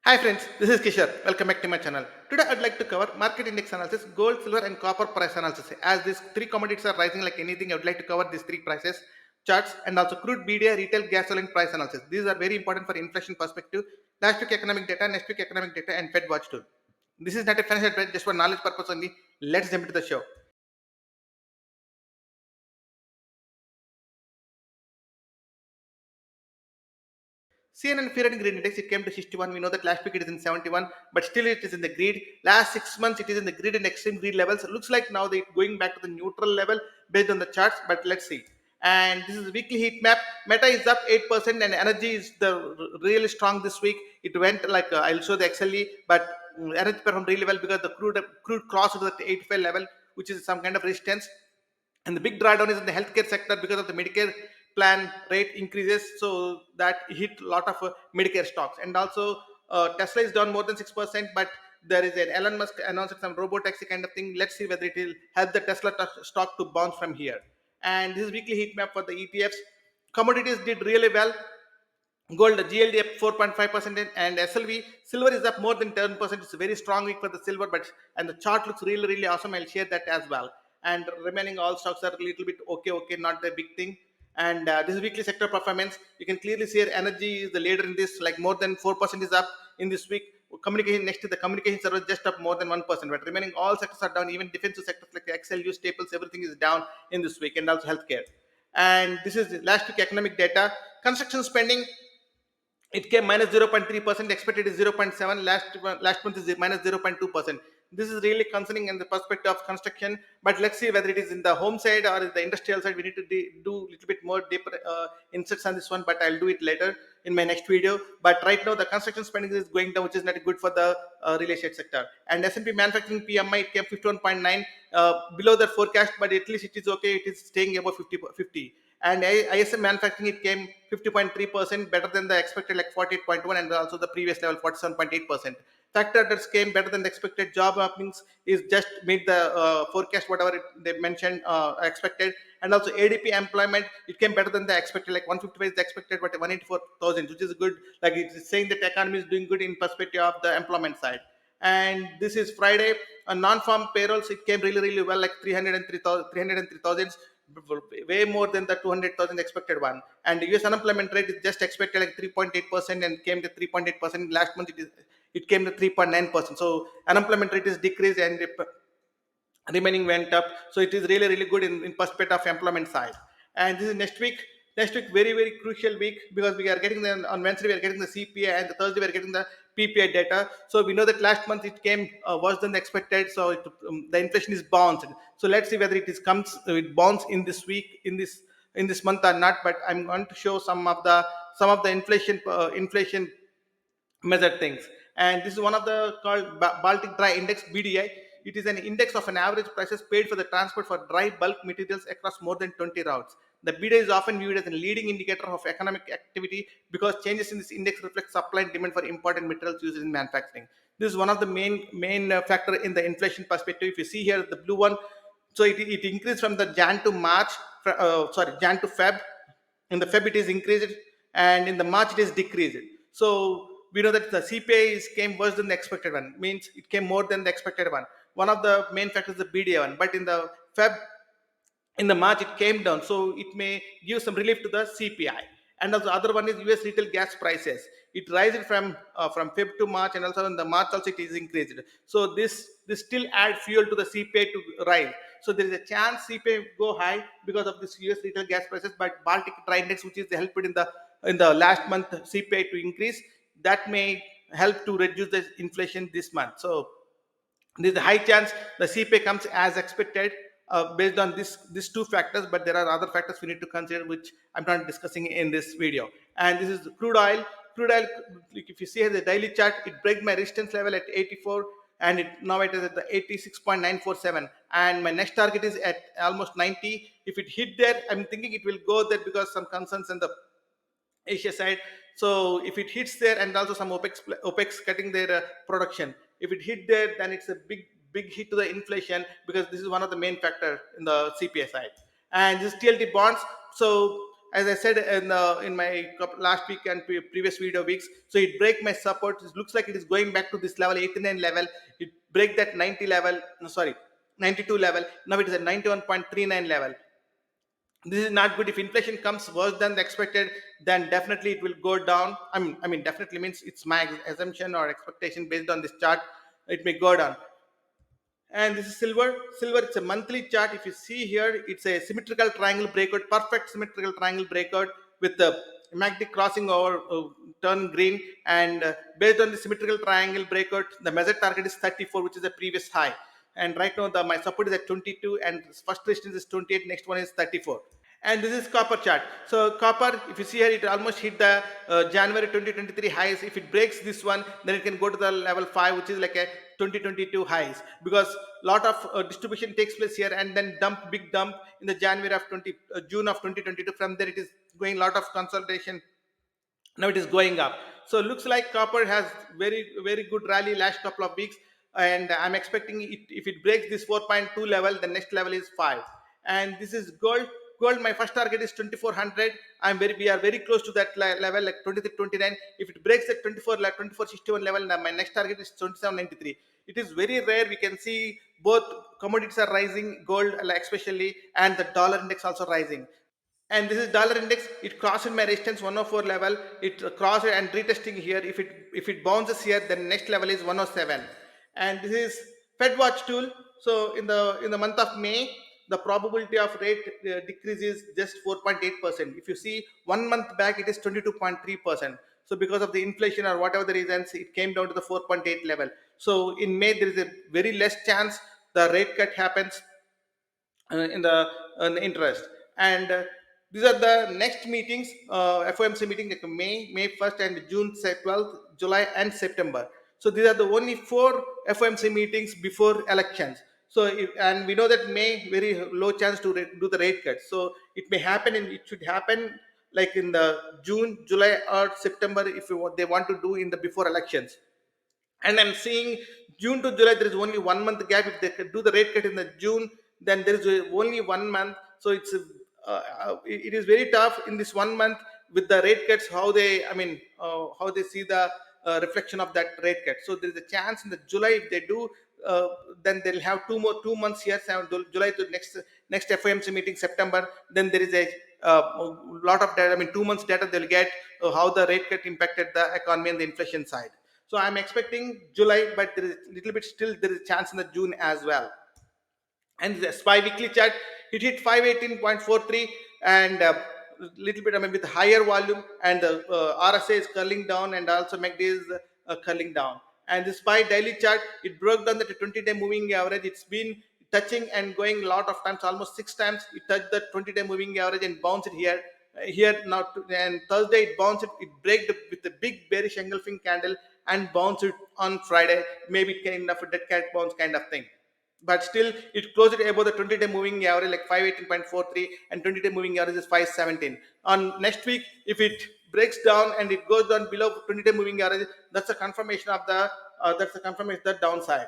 Hi friends, this is Kishore. Welcome back to my channel. Today I'd like to cover market index analysis, gold, silver and copper price analysis. As these three commodities are rising like anything, I would like to cover these three prices, charts and also crude BDI, retail, gasoline price analysis. These are very important for inflation perspective, last week economic data, next week economic data and Fed watch tool. This is not a financial advice, just for knowledge purpose only. Let's jump into the show. CNN fear and greed index, it came to 61. We know that last week it is in 71, but still it is in the greed. Last 6 months it is in the greed and extreme greed levels. It looks like now they're going back to the neutral level based on the charts, but let's see. And this is weekly heat map. Meta is up 8% and energy is really strong this week. It went like I'll show the XLE, but energy performed really well because the crude crossed the 85 level, which is some kind of resistance. And the big drawdown is in the healthcare sector because of the Medicare plan rate increases, so that hit a lot of Medicare stocks. And also Tesla is down more than 6%, but there is an Elon Musk announced some robo taxi kind of thing. Let's see whether it will help the Tesla stock to bounce from here. And this is weekly heat map for the ETFs. Commodities did really well. Gold, GLD up 4.5% and SLV. Silver is up more than 10%. It's a very strong week for the silver, but and the chart looks really, really awesome. I'll share that as well. And remaining all stocks are a little bit okay, not a big thing. And this is weekly sector performance. You can clearly see here energy is the leader in this, like more than 4% is up in this week. Communication next to the communication service just up more than 1%, but remaining all sectors are down. Even defensive sectors like XLU, staples, everything is down in this week, and also healthcare. And this is last week economic data. Construction spending, it came minus 0.3%, expected is 0.7, last month is minus 0.2%. This is really concerning in the perspective of construction, but let's see whether it is in the home side or the industrial side. We need to do a little bit more deeper insights on this one, but I'll do it later in my next video. But right now the construction spending is going down, which is not good for the real estate sector. And S&P manufacturing PMI, it came 51.9, below the forecast, but at least it is okay, it is staying above 50. And ISM manufacturing, it came 50.3%, better than the expected like 48.1, and also the previous level 47.8%. Factor orders came better than the expected. Job openings is just made the forecast whatever they mentioned expected. And also ADP employment, it came better than the expected, like 155 is the expected, but 184,000, which is good. Like it's saying that the economy is doing good in perspective of the employment side. And this is Friday. Non-farm payrolls, it came really, really well, like 303,000, way more than the 200,000 expected one. And the US unemployment rate is just expected like 3.8% and came to 3.8%. Last month it came to 3.9%. So unemployment rate is decreased and remaining went up. So it is really, really good in perspective of employment side. And this is next week. Next week, very, very crucial week, because we are getting the on Wednesday we are getting the CPI, and the Thursday we are getting the PPI data. So we know that last month it came worse than expected. So the inflation is bounced. So let's see whether it bounce in this week, in this month or not. But I'm going to show some of the inflation measure things. And this is one of the called Baltic Dry Index, BDI. It is an index of an average prices paid for the transport for dry bulk materials across more than 20 routes. The BDI is often viewed as a leading indicator of economic activity because changes in this index reflect supply and demand for important materials used in manufacturing. This is one of the main factor in the inflation perspective. If you see here the blue one, so it increased from the Jan to March, Jan to Feb. In the Feb it is increased, and in the March it is decreased. So we know that the CPI came worse than the expected one, means it came more than the expected one. One of the main factors is the BDI one, but in the Feb, in the March it came down, so it may give some relief to the CPI. And also the other one is US retail gas prices. It rises from Feb to March, and also in the March also it is increased. So this still add fuel to the CPI to rise. So there is a chance CPI go high because of this US retail gas prices. But Baltic Dry Index, which is helped in the last month CPI to increase, that may help to reduce the inflation this month. So there's a high chance the CPI comes as expected, based on these two factors, but there are other factors we need to consider, which I'm not discussing in this video. And this is crude oil. Crude oil, like if you see the daily chart, it break my resistance level at 84, and now it is at the 86.947, and my next target is at almost 90. If it hit there, I'm thinking it will go there because some concerns in the Asia side. So if it hits there, and also some OPEX cutting their production, if it hit there, then it's a big hit to the inflation, because this is one of the main factor in the CPI side. And this TLT bonds. So as I said in my last week and previous video weeks. So it break my support. It looks like it is going back to this level, 89 level. It break that 90 level, no, sorry, 92 level. Now it is at 91.39 level. This is not good. If inflation comes worse than the expected, then definitely it will go down. I mean, definitely means it's my assumption or expectation based on this chart. It may go down. And this is silver, it's a monthly chart. If you see here, it's a symmetrical triangle breakout, perfect symmetrical triangle breakout with the MACD crossing over turn green. And based on the symmetrical triangle breakout, the measured target is 34, which is the previous high. And right now my support is at 22 and first resistance is 28, next one is 34. And this is copper chart. So copper, if you see here, it almost hit the January 2023 highs. If it breaks this one, then it can go to the level 5, which is like a 2022 highs, because lot of distribution takes place here and then big dump in the January of June of 2022. From there it is going lot of consolidation. Now it is going up. So looks like copper has very good rally last couple of weeks, and I'm expecting it. If it breaks this 4.2 level, the next level is 5. And this is gold. My first target is 2400. We are very close to that level, like 2329. If it breaks the 2461 level, now my next target is 2793. It is very rare we can see both commodities are rising, gold especially, and the dollar index also rising. And this is dollar index. It crossed my resistance 104 level. It crossed and retesting here. If it bounces here, then next level is 107. And this is Fed watch tool. So in the month of May, the probability of rate decrease is just 4.8%. If you see 1 month back, it is 22.3%. So because of the inflation or whatever the reasons, it came down to the 4.8 level. So in May, there is a very less chance the rate cut happens in the interest. And these are the next meetings, FOMC meeting, like May 1st and June 12th, July and September. So these are the only 4 FOMC meetings before elections. So and we know that May very low chance to do the rate cut. So it may happen, and it should happen like in the June, July or September, if they want to do in the before elections. And I'm seeing June to July, there is only 1 month gap. If they could do the rate cut in the June, then there is only 1 month. So it is very tough in this 1 month with the rate cuts. How they see the reflection of that rate cut. So there is a chance in the July, if they do, uh, then they'll have 2 months here, July to next FOMC meeting September. Then there is a lot of data. 2 months data they'll get, how the rate cut impacted the economy and the inflation side. So I'm expecting July, but there is a little bit still there is a chance in the June as well. And the SPY weekly chart, it hit 518.43 and little bit, with higher volume, and the RSA is curling down and also MACD is curling down. And the SPY daily chart, it broke down the 20-day moving average. It's been touching and going a lot of times, almost 6 times. It touched the 20-day moving average and bounced it here now. And Thursday it bounced it break with a big bearish engulfing candle and bounced it on Friday. Maybe kind of a dead cat bounce kind of thing, but still it closed it above the 20-day moving average, like 518.43, and 20-day moving average is 517. On next week, if it breaks down and it goes down below 20-day moving average, that's a confirmation of the downside.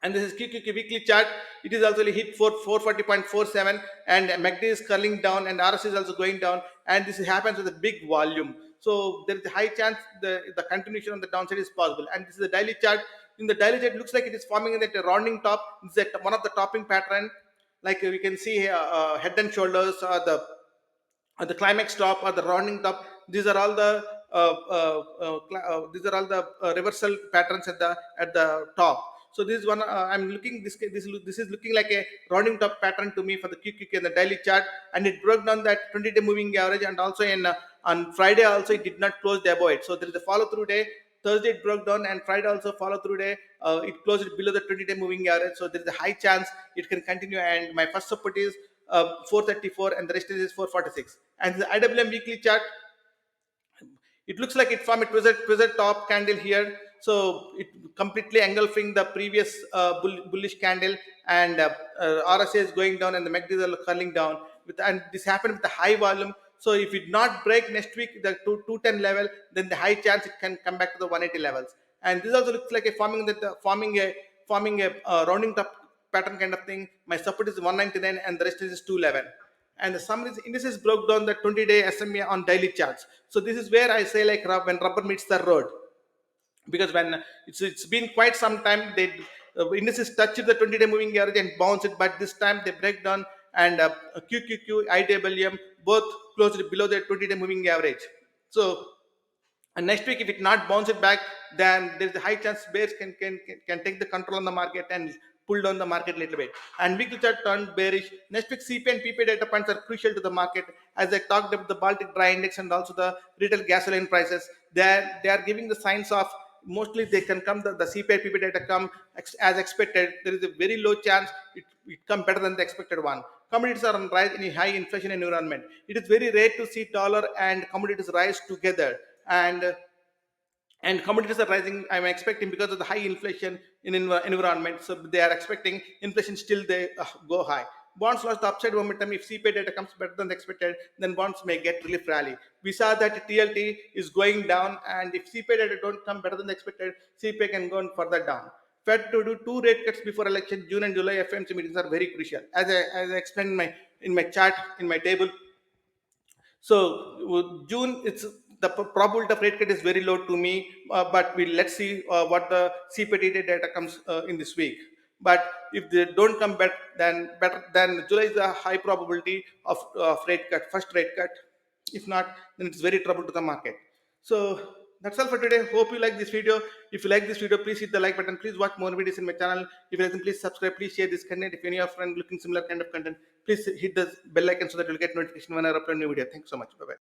And this is QQQ weekly chart. It is also hit 440.47, and MACD is curling down and RS is also going down, and this happens with a big volume. So there is a high chance the continuation on the downside is possible. And this is the daily chart. In the daily chart, it looks like it is forming in that rounding top. It's at one of the topping pattern, like we can see here, head and shoulders, or the climax top or the rounding top. These are all the reversal patterns at the top. So this is one, I'm looking this is looking like a rounding top pattern to me for the QQQ and the daily chart. And it broke down that 20-day moving average, and also on Friday also it did not close above it. So there is a follow through day. Thursday it broke down, and Friday also follow through day. It closed below the 20-day moving average. So there is a high chance it can continue. And my first support is 434, and the rest is 446. And the IWM weekly chart, it looks like it formed a twisted top candle here. So it completely engulfing the previous bullish candle, and RSA is going down and the MACD is curling down. And this happened with the high volume. So if it not break next week the 210 level, then the high chance it can come back to the 180 levels. And this also looks like a forming a rounding top pattern kind of thing. My support is 199 and the rest is 211. and the summary indices broke down the 20-day SMA on daily charts. So this is where I say, like, when rubber meets the road, because when it's been quite some time, they indices touched the 20-day moving average and bounced it, but this time they break down, and QQQ, IWM both closed below the 20-day moving average. So, and next week, if it not bounce it back, then there's a high chance bears can take the control on the market and pull down the market a little bit. And weekly chart turned bearish. Next week, CPI and PPI data points are crucial to the market. As I talked about the Baltic Dry Index and also the retail gasoline prices, they are giving the signs of mostly they can come, the CPI PPI data come as expected. There is a very low chance it come better than the expected one. Commodities are on rise in a high inflation environment. It is very rare to see dollar and commodities rise together, and commodities are rising, I'm expecting, because of the high inflation in environment. So they are expecting inflation still they go high. Bonds lost the upside momentum. If CPI data comes better than expected, then bonds may get relief rally. We saw that TLT is going down, and if CPI data don't come better than expected, CPI can go further down. Fed to do two rate cuts before election. June and July FMC meetings are very crucial. As I explained in my chart, in my table, so June, it's the probability of rate cut is very low to me, but let's see what the CPT data comes in this week. But if they don't come back, then better, then July is a high probability of rate cut, first rate cut. If not, then it's very trouble to the market. So that's all for today. Hope you like this video. If you like this video, please hit the like button. Please watch more videos in my channel. If you like, please subscribe. Please share this content. If any of your friends looking similar kind of content, please hit the bell icon so that you'll get notification when I upload new video. Thanks so much. Bye bye.